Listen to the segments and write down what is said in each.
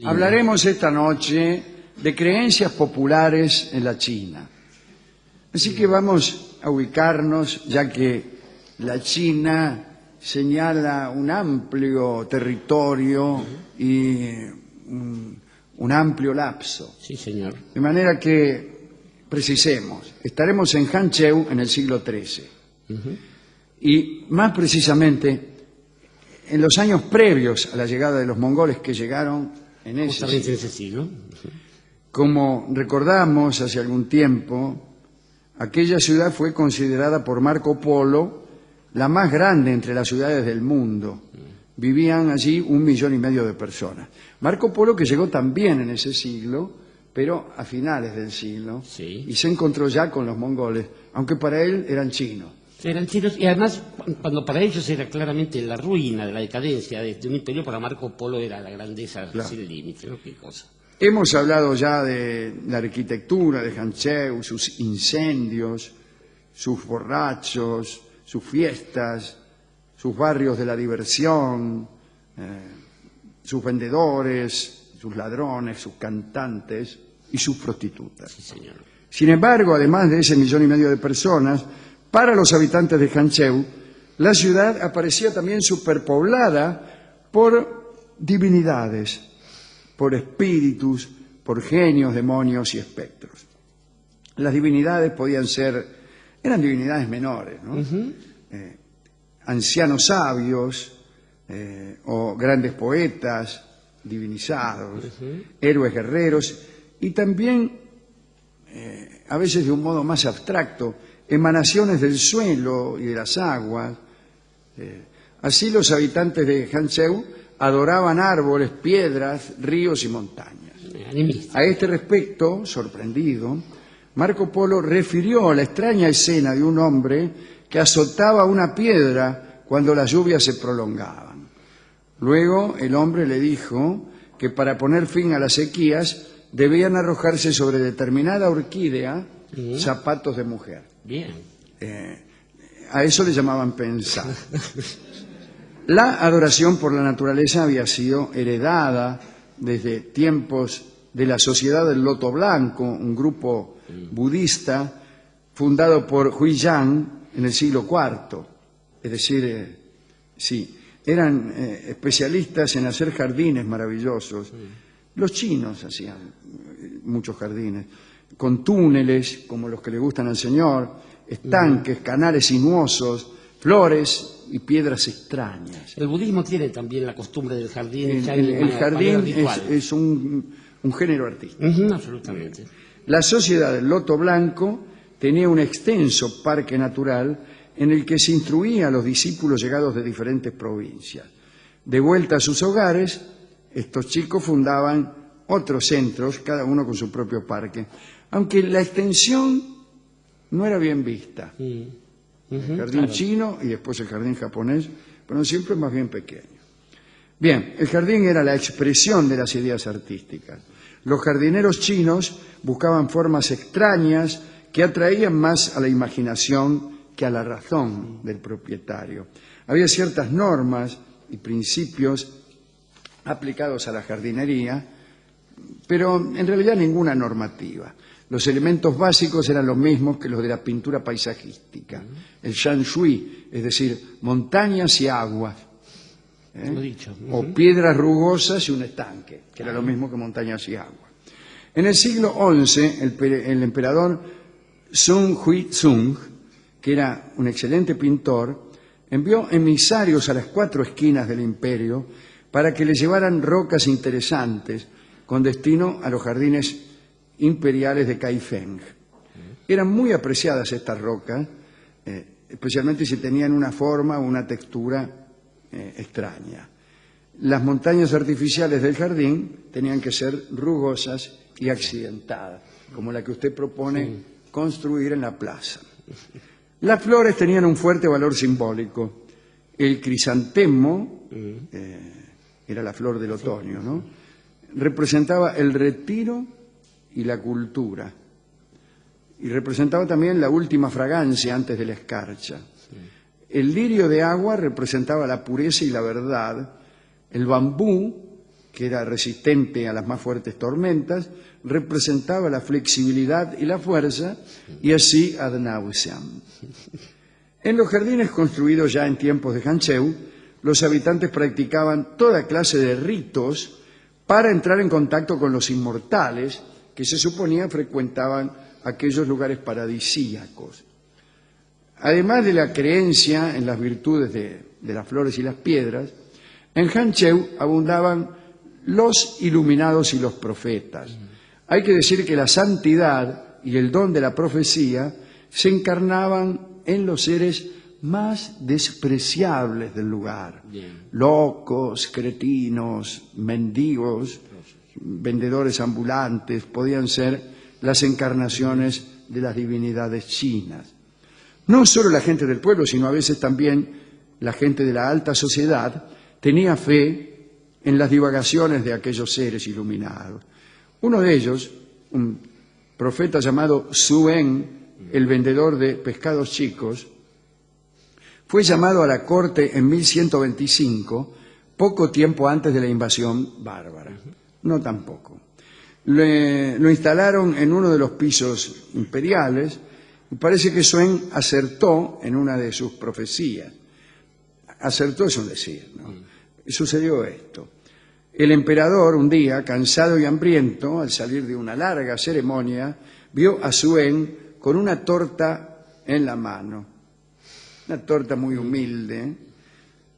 Hablaremos esta noche de creencias populares en la China. Así que vamos a ubicarnos, ya que la China señala un amplio territorio y un amplio lapso. Sí, señor. De manera que precisemos, estaremos en Hanzhou en el siglo XIII. Y más precisamente, en los años previos a la llegada de los mongoles que llegaron en ese siglo. Como recordamos hace algún tiempo, aquella ciudad fue considerada por Marco Polo la más grande entre las ciudades del mundo. Vivían allí 1,5 millones de personas. Marco Polo, que llegó también en ese siglo, pero a finales del siglo, Sí. y se encontró ya con los mongoles, aunque para él eran chinos. Eran chinos, y además, cuando para ellos era claramente la ruina, de la decadencia de un imperio, para Marco Polo era la grandeza Claro. sin límite, ¿no? Qué cosa. Hemos hablado ya de la arquitectura de Hanzhou, sus incendios, sus borrachos, sus fiestas, sus barrios de la diversión, sus vendedores, sus ladrones, sus cantantes y sus prostitutas. Sí, señor. Sin embargo, además de ese 1,5 millones de personas, para los habitantes de Hanzhou, la ciudad aparecía también superpoblada por divinidades, por espíritus, por genios, demonios y espectros. Las divinidades eran divinidades menores, ¿no? Ancianos sabios o grandes poetas divinizados, héroes guerreros y también, a veces de un modo más abstracto, emanaciones del suelo y de las aguas. Así los habitantes de Hanzhou adoraban árboles, piedras, ríos y montañas. A este respecto, sorprendido, Marco Polo refirió la extraña escena de un hombre que azotaba una piedra cuando las lluvias se prolongaban. Luego el hombre le dijo que para poner fin a las sequías debían arrojarse sobre determinada orquídea zapatos de mujer. Bien. A eso le llamaban pensar. La adoración por la naturaleza había sido heredada desde tiempos de la Sociedad del Loto Blanco, un grupo budista fundado por Huiyang en el siglo IV. Es decir, eran especialistas en hacer jardines maravillosos. Los chinos hacían muchos jardines, con túneles, como los que le gustan al Señor, estanques, canales sinuosos, flores y piedras extrañas. El budismo tiene también la costumbre del jardín. El jardín es un género artístico. Absolutamente. La Sociedad del Loto Blanco tenía un extenso parque natural en el que se instruía a los discípulos llegados de diferentes provincias. De vuelta a sus hogares, estos chicos fundaban otros centros, cada uno con su propio parque, aunque la extensión no era bien vista. El jardín chino y después el jardín japonés, pero siempre más bien pequeño. Bien, el jardín era la expresión de las ideas artísticas. Los jardineros chinos buscaban formas extrañas que atraían más a la imaginación que a la razón del propietario. Había ciertas normas y principios aplicados a la jardinería, pero en realidad ninguna normativa. Los elementos básicos eran los mismos que los de la pintura paisajística. El shanshui, es decir, montañas y aguas. Lo dicho. O piedras rugosas y un estanque, que era lo mismo que montañas y aguas. En el siglo XI, el emperador Sun Huizong, que era un excelente pintor, envió emisarios a las 4 esquinas del imperio para que le llevaran rocas interesantes con destino a los jardines imperiales de Kaifeng. Eran muy apreciadas estas rocas, especialmente si tenían una forma o una textura extraña. Las montañas artificiales del jardín tenían que ser rugosas y accidentadas, como la que usted propone construir en la plaza. Las flores tenían un fuerte valor simbólico. El crisantemo, era la flor del otoño, ¿no? Representaba el retiro y la cultura. Y representaba también la última fragancia antes de la escarcha. El lirio de agua representaba la pureza y la verdad. El bambú, que era resistente a las más fuertes tormentas, representaba la flexibilidad y la fuerza, y así ad nauseam. En los jardines construidos ya en tiempos de Hancheu, los habitantes practicaban toda clase de ritos para entrar en contacto con los inmortales que se suponía frecuentaban aquellos lugares paradisíacos. Además de la creencia en las virtudes de las flores y las piedras, en Hancheu abundaban los iluminados y los profetas. Hay que decir que la santidad y el don de la profecía se encarnaban en los seres más despreciables del lugar. Bien. Locos, cretinos, mendigos, vendedores ambulantes, podían ser las encarnaciones de las divinidades chinas. No solo la gente del pueblo, sino a veces también la gente de la alta sociedad tenía fe en las divagaciones de aquellos seres iluminados. Uno de ellos, un profeta llamado Suen, el vendedor de pescados chicos, fue llamado a la corte en 1125, poco tiempo antes de la invasión bárbara. No tampoco. Lo instalaron en uno de los pisos imperiales y parece que Suen acertó en una de sus profecías. Acertó es un decir, ¿no? Sucedió esto. El emperador, un día, cansado y hambriento, al salir de una larga ceremonia, vio a Suen con una torta en la mano. Una torta muy humilde.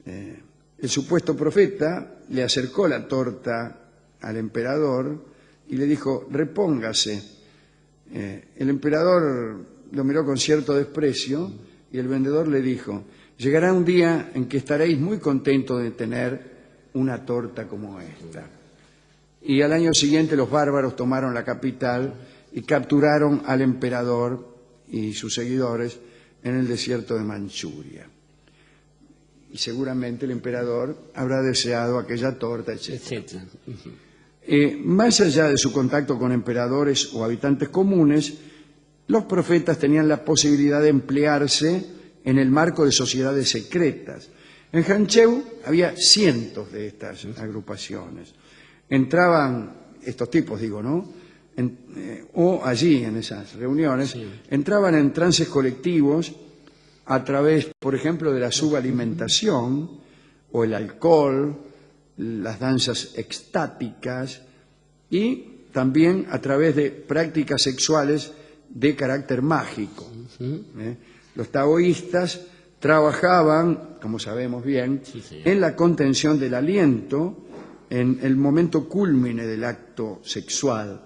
El supuesto profeta le acercó la torta al emperador y le dijo, repóngase. El emperador lo miró con cierto desprecio y el vendedor le dijo, llegará un día en que estaréis muy contentos de tener una torta como esta. Y al año siguiente los bárbaros tomaron la capital y capturaron al emperador y sus seguidores en el desierto de Manchuria. Y seguramente el emperador habrá deseado aquella torta, etc. Más allá de su contacto con emperadores o habitantes comunes, los profetas tenían la posibilidad de emplearse en el marco de sociedades secretas. En Hancheu había cientos de estas agrupaciones. Entraban estos tipos, digo, ¿no? O allí, en esas reuniones, entraban en trances colectivos a través, por ejemplo, de la subalimentación o el alcohol, las danzas extáticas y también a través de prácticas sexuales de carácter mágico. Los taoístas trabajaban, como sabemos bien, en la contención del aliento en el momento cúlmine del acto sexual.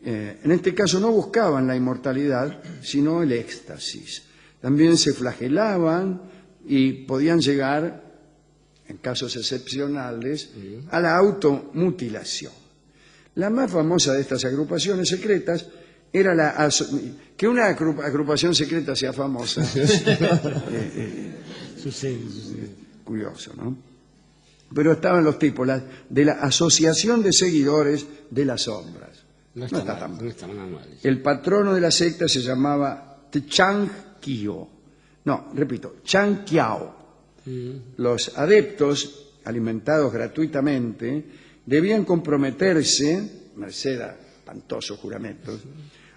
En este caso no buscaban la inmortalidad, sino el éxtasis. También se flagelaban y podían llegar, en casos excepcionales, a la automutilación. La más famosa de estas agrupaciones secretas era que una agrupación secreta sea famosa. Sucede. Curioso, ¿no? Pero estaban los tipos de la Asociación de Seguidores de las Sombras. No está mal. El patrono de la secta se llamaba Chang Kio. No, repito, Chang Kiao. Los adeptos, alimentados gratuitamente, debían comprometerse, merced a espantosos juramentos,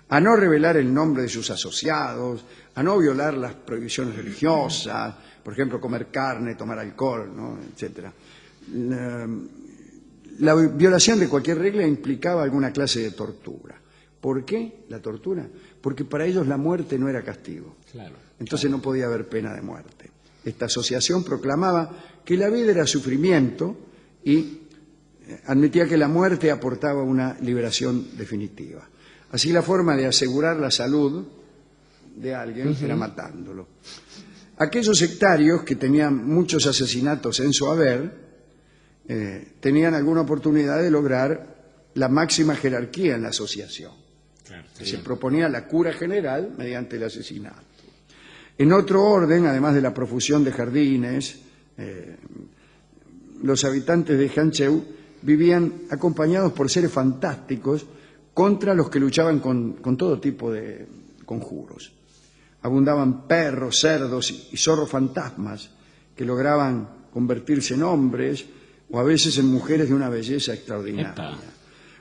a no revelar el nombre de sus asociados, a no violar las prohibiciones religiosas, por ejemplo, comer carne, tomar alcohol, ¿no? Etcétera. La violación de cualquier regla implicaba alguna clase de tortura. ¿Por qué la tortura? Porque para ellos la muerte no era castigo. Entonces no podía haber pena de muerte. Esta asociación proclamaba que la vida era sufrimiento y admitía que la muerte aportaba una liberación definitiva. Así la forma de asegurar la salud de alguien era matándolo. Aquellos sectarios que tenían muchos asesinatos en su haber tenían alguna oportunidad de lograr la máxima jerarquía en la asociación. Se proponía la cura general mediante el asesinato. En otro orden, además de la profusión de jardines, los habitantes de Hancheu vivían acompañados por seres fantásticos contra los que luchaban con todo tipo de conjuros. Abundaban perros, cerdos y zorros fantasmas que lograban convertirse en hombres o a veces en mujeres de una belleza extraordinaria. Epa.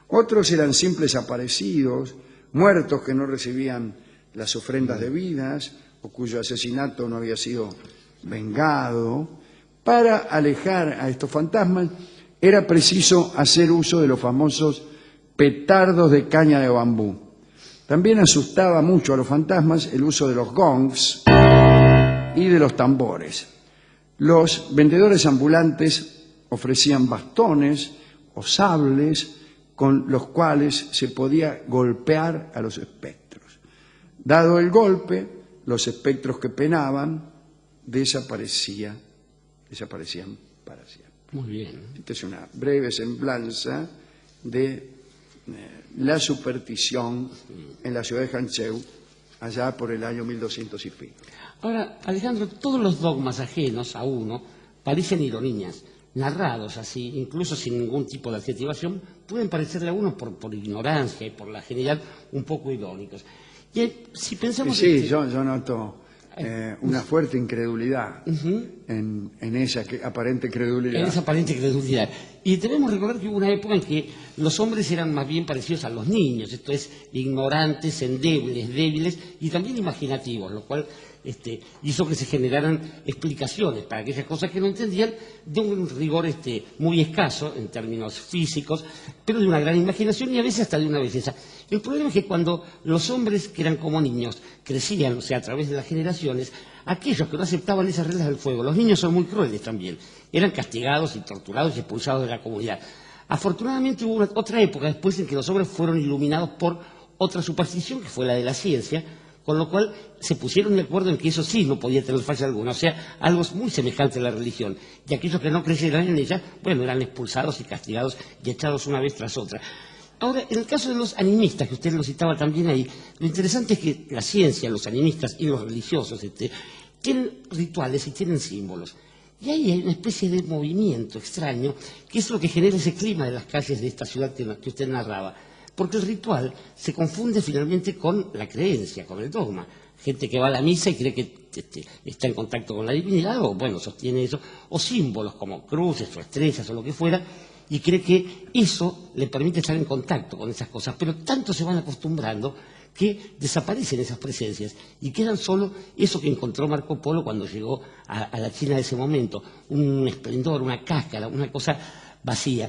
Otros eran simples aparecidos, muertos que no recibían las ofrendas debidas o cuyo asesinato no había sido vengado. Para alejar a estos fantasmas era preciso hacer uso de los famosos petardos de caña de bambú. También asustaba mucho a los fantasmas el uso de los gongs y de los tambores. Los vendedores ambulantes ofrecían bastones o sables con los cuales se podía golpear a los espectros. Dado el golpe, los espectros que penaban desaparecían para siempre. Muy bien. Esta es una breve semblanza de la superstición en la ciudad de Hangzhou allá por el año 1200 y pico. Ahora, Alejandro, todos los dogmas ajenos a uno parecen ironías. Narrados así, incluso sin ningún tipo de adjetivación, pueden parecerle a uno por ignorancia y por la genialidad un poco irónicos. Y si pensamos Sí, yo noto una fuerte incredulidad en esa aparente credulidad. en esa aparente credulidad. Y debemos recordar que hubo una época en que los hombres eran más bien parecidos a los niños, esto es, ignorantes, endebles, débiles y también imaginativos, lo cual hizo que se generaran explicaciones para aquellas cosas que no entendían de un rigor muy escaso en términos físicos, pero de una gran imaginación y a veces hasta de una belleza. El problema es que cuando los hombres que eran como niños crecían, o sea, a través de las generaciones, aquellos que no aceptaban esas reglas del fuego, los niños son muy crueles también, eran castigados y torturados y expulsados de la comunidad. Afortunadamente hubo otra época después en que los hombres fueron iluminados por otra superstición, que fue la de la ciencia, con lo cual se pusieron de acuerdo en que eso sí no podía tener falla alguna, o sea, algo muy semejante a la religión. Y aquellos que no creyeran en ella, bueno, eran expulsados y castigados y echados una vez tras otra. Ahora, en el caso de los animistas, que usted lo citaba también ahí, lo interesante es que la ciencia, los animistas y los religiosos tienen rituales y tienen símbolos. Y ahí hay una especie de movimiento extraño, que es lo que genera ese clima de las calles de esta ciudad que usted narraba. Porque el ritual se confunde finalmente con la creencia, con el dogma. Gente que va a la misa y cree que está en contacto con la divinidad, o bueno, sostiene eso, o símbolos como cruces o estrellas o lo que fuera, y cree que eso le permite estar en contacto con esas cosas. Pero tanto se van acostumbrando que desaparecen esas presencias y quedan solo eso que encontró Marco Polo cuando llegó a la China de ese momento, un esplendor, una cáscara, una cosa vacía.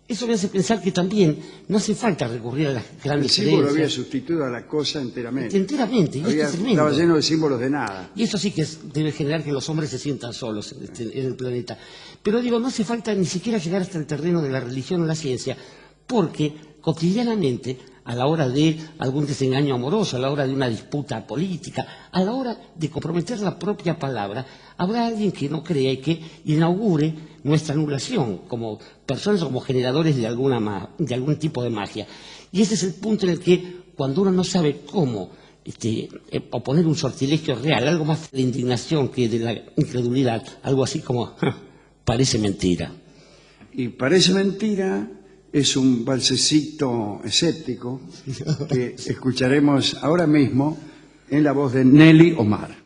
Eso me hace pensar que también no hace falta recurrir a las grandes creencias. El símbolo había sustituido a la cosa enteramente. Enteramente, y esto es tremendo. Estaba lleno de símbolos de nada. Y eso sí que debe generar que los hombres se sientan solos en el planeta. Pero digo, no hace falta ni siquiera llegar hasta el terreno de la religión o la ciencia, porque cotidianamente, a la hora de algún desengaño amoroso, a la hora de una disputa política, a la hora de comprometer la propia palabra, habrá alguien que no crea y que inaugure nuestra anulación como personas o como generadores de algún tipo de magia. Y ese es el punto en el que, cuando uno no sabe cómo oponer un sortilegio real, algo más de indignación que de la incredulidad, algo así como, parece mentira. Y parece mentira es un balsecito escéptico que escucharemos ahora mismo en la voz de Nelly Omar.